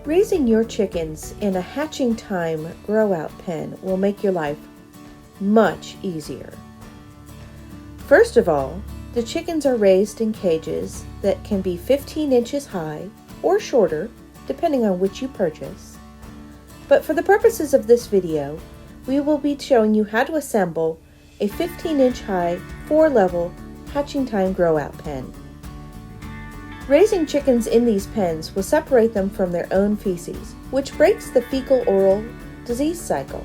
Raising your chickens in a hatching time grow-out pen will make your life much easier. First of all, the chickens are raised in cages that can be 15 inches high or shorter, depending on which you purchase. But for the purposes of this video, we will be showing you how to assemble a 15-inch high, 4-level hatching time grow-out pen. Raising chickens in these pens will separate them from their own feces, which breaks the fecal-oral disease cycle.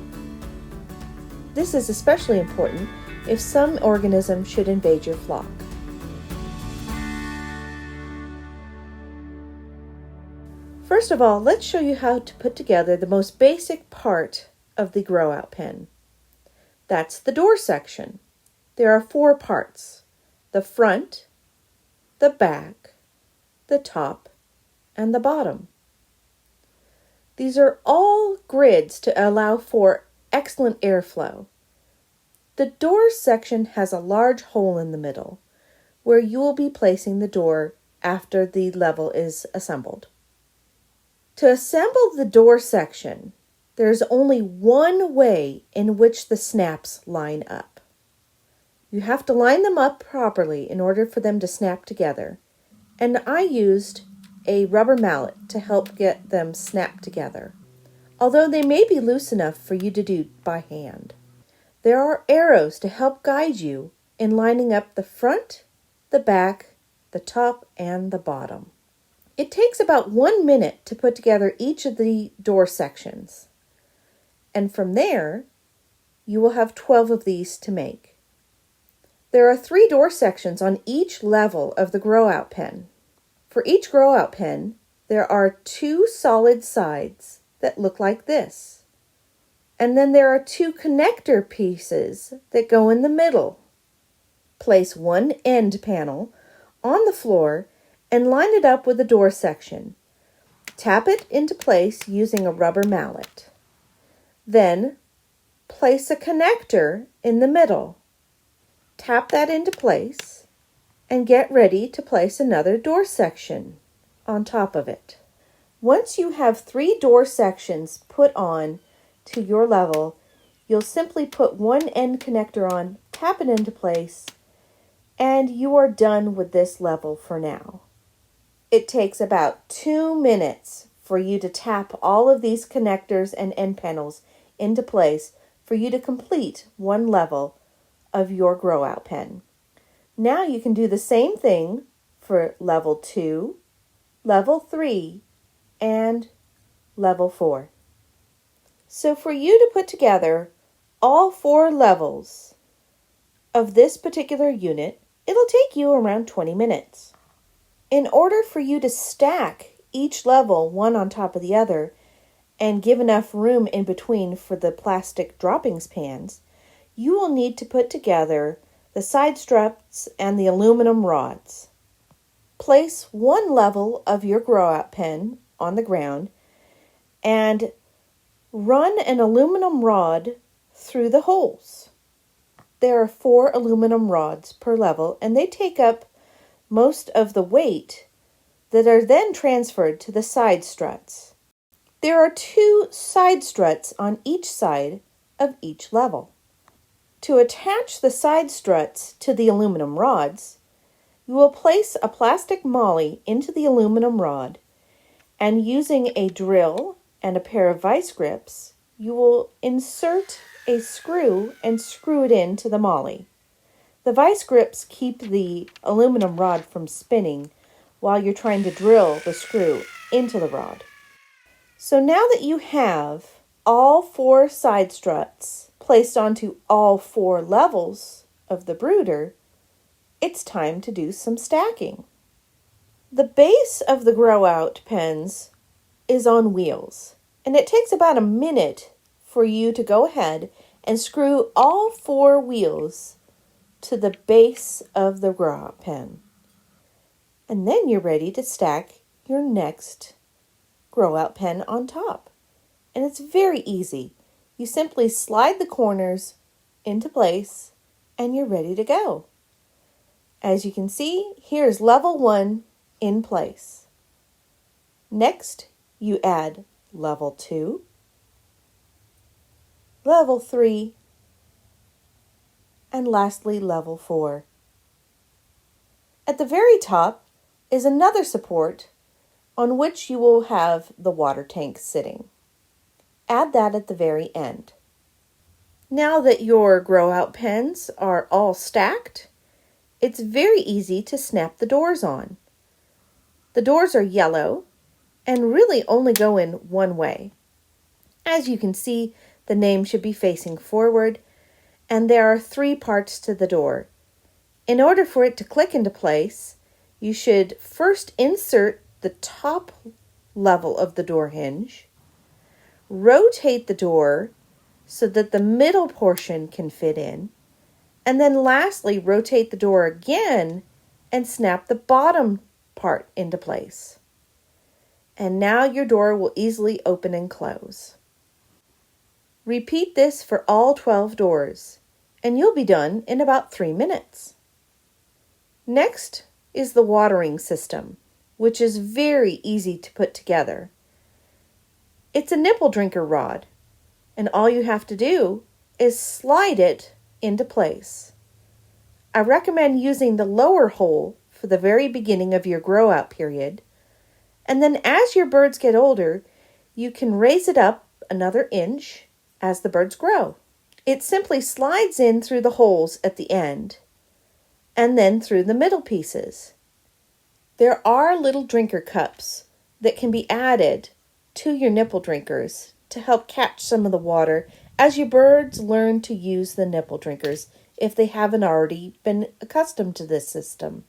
This is especially important if some organism should invade your flock. First of all, let's show you how to put together the most basic part of the grow-out pen. That's the door section. There are 4 parts: the front, the back, the top, and the bottom. These are all grids to allow for excellent airflow. The door section has a large hole in the middle where you will be placing the door after the level is assembled. To assemble the door section, there's only one way in which the snaps line up. You have to line them up properly in order for them to snap together, and I used a rubber mallet to help get them snapped together, although they may be loose enough for you to do by hand. There are arrows to help guide you in lining up the front, the back, the top, and the bottom. It takes about 1 minute to put together each of the door sections, and from there, you will have 12 of these to make. There are 3 door sections on each level of the grow-out pen. For each grow-out pen, there are 2 solid sides that look like this. And then there are 2 connector pieces that go in the middle. Place one end panel on the floor and line it up with the door section. Tap it into place using a rubber mallet. Then, place a connector in the middle. Tap that into place and get ready to place another door section on top of it. Once you have 3 door sections put on to your level, you'll simply put one end connector on, tap it into place, and you are done with this level for now. It takes about 2 minutes for you to tap all of these connectors and end panels into place for you to complete one level of your grow-out pen. Now you can do the same thing for level 2, level 3, and level 4. So for you to put together all 4 levels of this particular unit, it'll take you around 20 minutes. In order for you to stack each level one on top of the other and give enough room in between for the plastic droppings pans, you will need to put together the side struts and the aluminum rods. Place one level of your grow-out pen on the ground and run an aluminum rod through the holes. There are 4 aluminum rods per level, and they take up most of the weight that are then transferred to the side struts. There are 2 side struts on each side of each level. To attach the side struts to the aluminum rods, you will place a plastic molly into the aluminum rod, and using a drill and a pair of vice grips, you will insert a screw and screw it into the molly. The vice grips keep the aluminum rod from spinning while you're trying to drill the screw into the rod. So now that you have all 4 side struts placed onto all 4 levels of the brooder, it's time to do some stacking. The base of the grow-out pens is on wheels, and it takes about a minute for you to go ahead and screw all 4 wheels to the base of the grow-out pen. And then you're ready to stack your next grow-out pen on top. And it's very easy. You simply slide the corners into place and you're ready to go. As you can see, here's level 1 in place. Next, you add level 2, level 3, and lastly level 4. At the very top is another support on which you will have the water tank sitting. Add that at the very end. Now that your grow out pens are all stacked, it's very easy to snap the doors on. The doors are yellow and really only go in one way. As you can see, the name should be facing forward, and there are 3 parts to the door. In order for it to click into place, you should first insert the top level of the door hinge, rotate the door so that the middle portion can fit in, and then lastly rotate the door again and snap the bottom part into place. And now your door will easily open and close. Repeat this for all 12 doors, and you'll be done in about 3 minutes. Next is the watering system, which is very easy to put together. It's a nipple drinker rod, and all you have to do is slide it into place. I recommend using the lower hole for the very beginning of your grow out period, and then as your birds get older, you can raise it up another inch as the birds grow. It simply slides in through the holes at the end, and then through the middle pieces. There are little drinker cups that can be added to your nipple drinkers to help catch some of the water as your birds learn to use the nipple drinkers if they haven't already been accustomed to this system.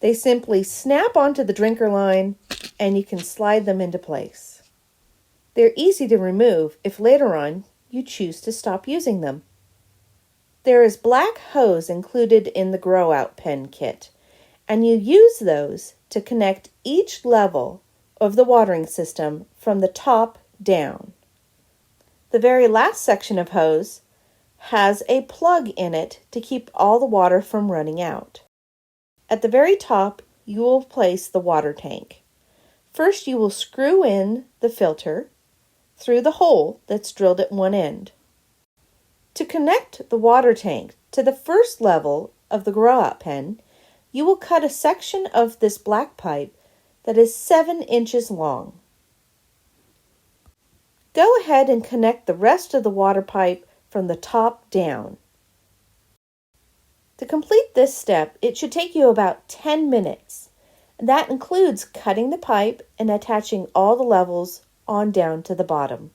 They simply snap onto the drinker line and you can slide them into place. They're easy to remove if later on you choose to stop using them. There is black hose included in the grow out pen kit, and you use those to connect each level of the watering system from the top down. The very last section of hose has a plug in it to keep all the water from running out. At the very top, you will place the water tank. First, you will screw in the filter through the hole that's drilled at one end. To connect the water tank to the first level of the grow-out pen, you will cut a section of this black pipe that is 7 inches long. Go ahead and connect the rest of the water pipe from the top down. To complete this step, it should take you about 10 minutes. That includes cutting the pipe and attaching all the levels on down to the bottom.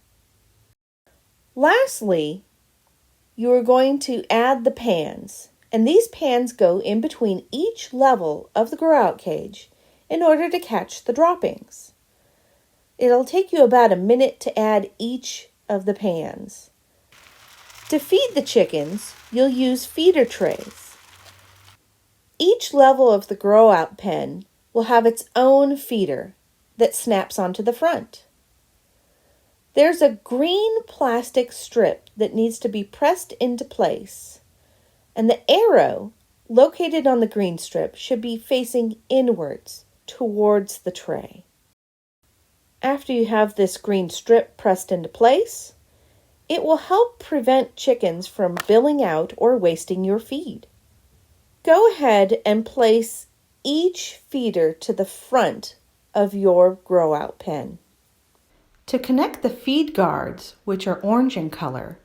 Lastly, you are going to add the pans, and these pans go in between each level of the grow-out cage in order to catch the droppings. It'll take you about a minute to add each of the pans. To feed the chickens, you'll use feeder trays. Each level of the grow-out pen will have its own feeder that snaps onto the front. There's a green plastic strip that needs to be pressed into place, and the arrow located on the green strip should be facing inwards towards the tray. After you have this green strip pressed into place, it will help prevent chickens from billing out or wasting your feed. Go ahead and place each feeder to the front of your grow-out pen. To connect the feed guards, which are orange in color,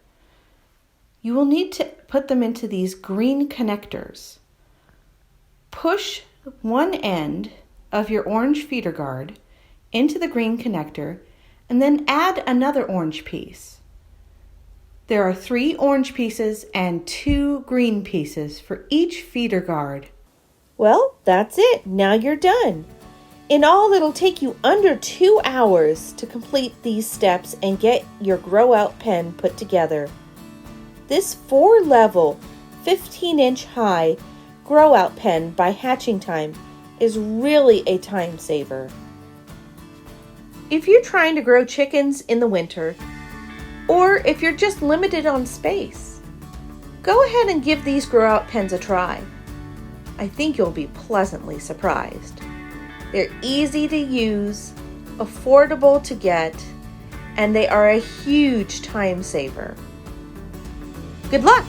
you will need to put them into these green connectors. Push one end of your orange feeder guard into the green connector and then add another orange piece. There are 3 orange pieces and 2 green pieces for each feeder guard. Well, that's it. Now you're done. In all, it'll take you under 2 hours to complete these steps and get your grow-out pen put together. This 4-level, 15-inch high grow-out pen by Hatching Time is really a time saver. If you're trying to grow chickens in the winter, or if you're just limited on space, go ahead and give these grow-out pens a try. I think you'll be pleasantly surprised. They're easy to use, affordable to get, and they are a huge time saver. Good luck!